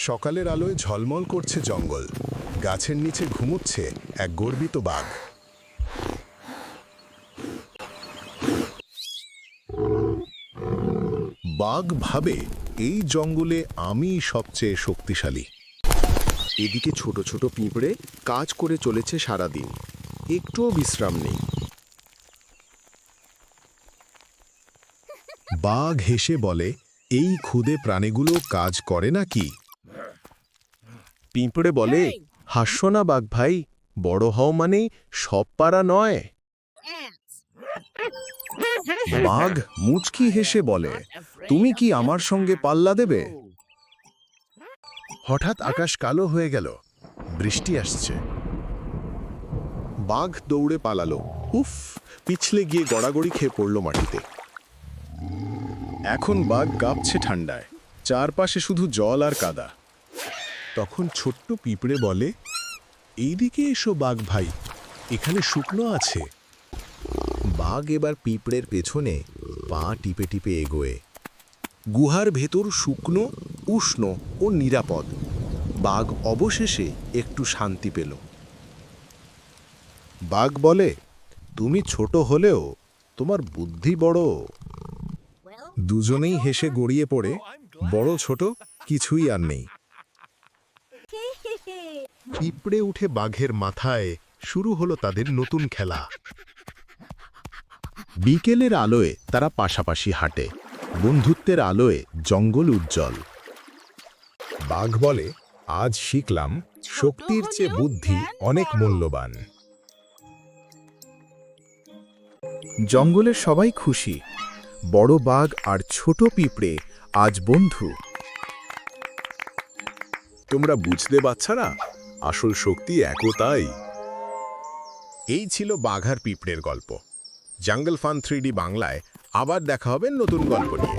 সকালের আলোয় ঝলমল করছে জঙ্গল। গাছের নিচে ঘুমুচ্ছে এক গর্বিত বাঘ। বাঘ ভাবে, এই জঙ্গলে আমি সবচেয়ে শক্তিশালী। এদিকে ছোট ছোট পিঁপড়ে কাজ করে চলেছে সারাদিন, একটুও বিশ্রাম নেই। বাঘ হেসে বলে, এই ক্ষুদে প্রাণীগুলো কাজ করে নাকি? পিঁপড়ে বলে, হাস্য না বাঘ ভাই, বড় হও মানে সব পারা নয়। বাঘ মুচকি হেসে বলে, তুমি কি আমার সঙ্গে পাল্লা দেবে? হঠাৎ আকাশ কালো হয়ে গেল, বৃষ্টি আসছে। বাঘ দৌড়ে পালালো। উফ, পিছলে গিয়ে গড়াগড়ি খেয়ে পড়ল মাটিতে। এখন বাঘ কাঁপছে ঠান্ডায়, চারপাশে শুধু জল আর কাদা। তখন ছোট্ট পিঁপড়ে বলে, এইদিকে এসো বাঘ ভাই, এখানে শুকনো আছে। বাঘ এবার পিঁপড়ের পেছনে পা টিপে টিপে এগোয়। গুহার ভেতর শুকনো, উষ্ণ ও নিরাপদ। বাঘ অবশেষে একটু শান্তি পেল। বাঘ বলে, তুমি ছোট হলেও তোমার বুদ্ধি বড়। দুজনেই হেসে গড়িয়ে পড়ে, বড় ছোট কিছুই আর নেই। পিঁপড়ে উঠে বাঘের মাথায়, শুরু হলো তাদের নতুন খেলা। বিকেলের আলোয় তারা পাশাপাশি হাঁটে, বন্ধুত্বের আলোয় জঙ্গল উজ্জ্বল। বাঘ বলে, আজ শিখলাম শক্তির চেয়ে বুদ্ধি অনেক মূল্যবান। জঙ্গলের সবাই খুশি, বড় বাঘ আর ছোট পিঁপড়ে আজ বন্ধু। তোমরা বুঝতে বাচ্চারা, আসল শক্তি একতাই। এই ছিল বাঘ আর পিঁপড়ের গল্প। জঙ্গল ফান 3D বাংলায় আবার দেখা হবে নতুন গল্প নিয়ে।